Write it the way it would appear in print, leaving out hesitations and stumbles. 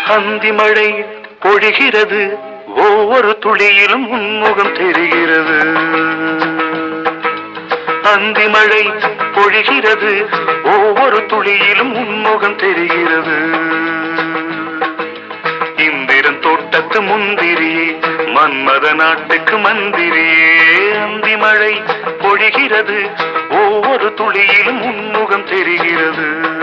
அந்தி மழை பொழிகிறது, ஒவ்வொரு துளியிலும் உன்முகம் தெரிகிறது. அந்தி மழை பொழிகிறது, ஒவ்வொரு துளியிலும் உன்முகம் தெரிகிறது. இந்திரன் தோட்டத்து முந்திரியே, மன்மத நாட்டுக்கு மந்திரியே. அந்தி மழை பொழிகிறது, ஒவ்வொரு துளியிலும் உன்முகம் தெரிகிறது.